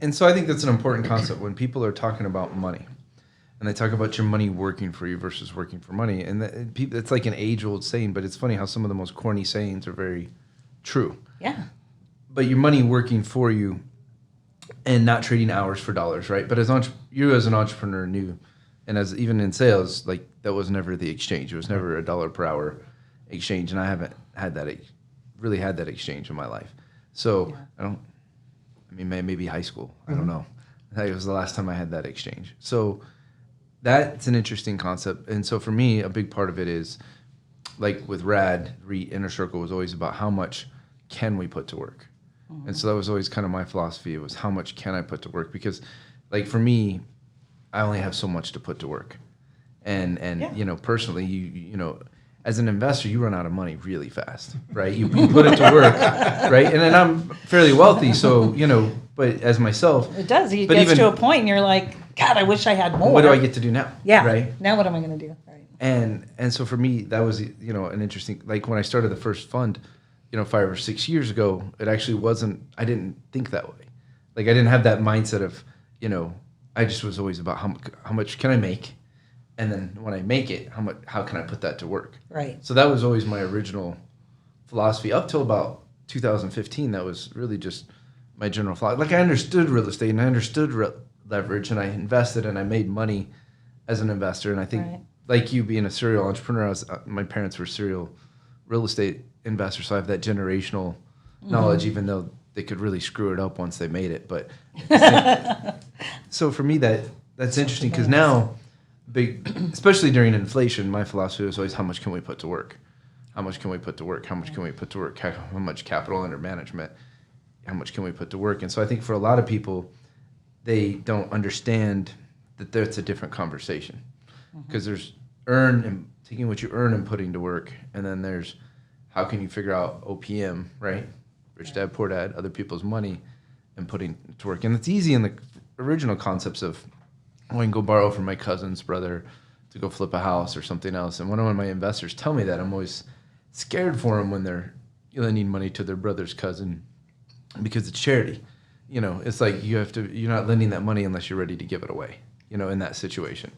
And so I think that's an important concept when people are talking about money and they talk about your money working for you versus working for money. And it's like an age-old saying, but it's funny how some of the most corny sayings are very true. Yeah. But your money working for you and not trading hours for dollars, right? But you as an entrepreneur knew, and as even in sales, like that was never the exchange. It was never a dollar per hour exchange, and I haven't had that really had that exchange in my life. So maybe high school. I don't know. That was the last time I had that exchange. So that's an interesting concept. And so for me, a big part of it is like with RADD, Inner Circle was always about how much can we put to work. And so that was always kind of my philosophy. It was how much can I put to work? Because like for me, I only have so much to put to work. And personally, you know, as an investor, you run out of money really fast, right? You put it to work, right? And then I'm fairly wealthy, so, but as myself. It does. It gets to a point and you're like, God, I wish I had more. What do I get to do now? Yeah. Right? Now what am I going to do? Right. And so for me, that was, an interesting, like when I started the first fund, 5 or 6 years ago, it actually wasn't, I didn't think that way. Like I didn't have that mindset of, I just was always about how much can I make? And then when I make it, how can I put that to work? Right. So that was always my original philosophy up till about 2015. That was really just my general philosophy. Like I understood real estate and I understood leverage and I invested and I made money as an investor. And I think like you being a serial entrepreneur, my parents were serial real estate investors. So I have that generational knowledge, even though they could really screw it up once they made it. But so for me, that's interesting because now, especially during inflation, my philosophy was always how much can we put to work? How much can we put to work? How much can we put to work? How much capital under management? How much can we put to work? And so I think for a lot of people, they don't understand that that's a different conversation because there's earn and taking what you earn and putting to work, and then there's how can you figure out OPM, right? Rich dad, poor dad, other people's money, and putting it to work. And it's easy in the original concepts of I can go borrow from my cousin's brother to go flip a house or something else. And when one of my investors tell me that, I'm always scared for them when they're lending money to their brother's cousin because it's charity. It's like you're not lending that money unless you're ready to give it away, in that situation.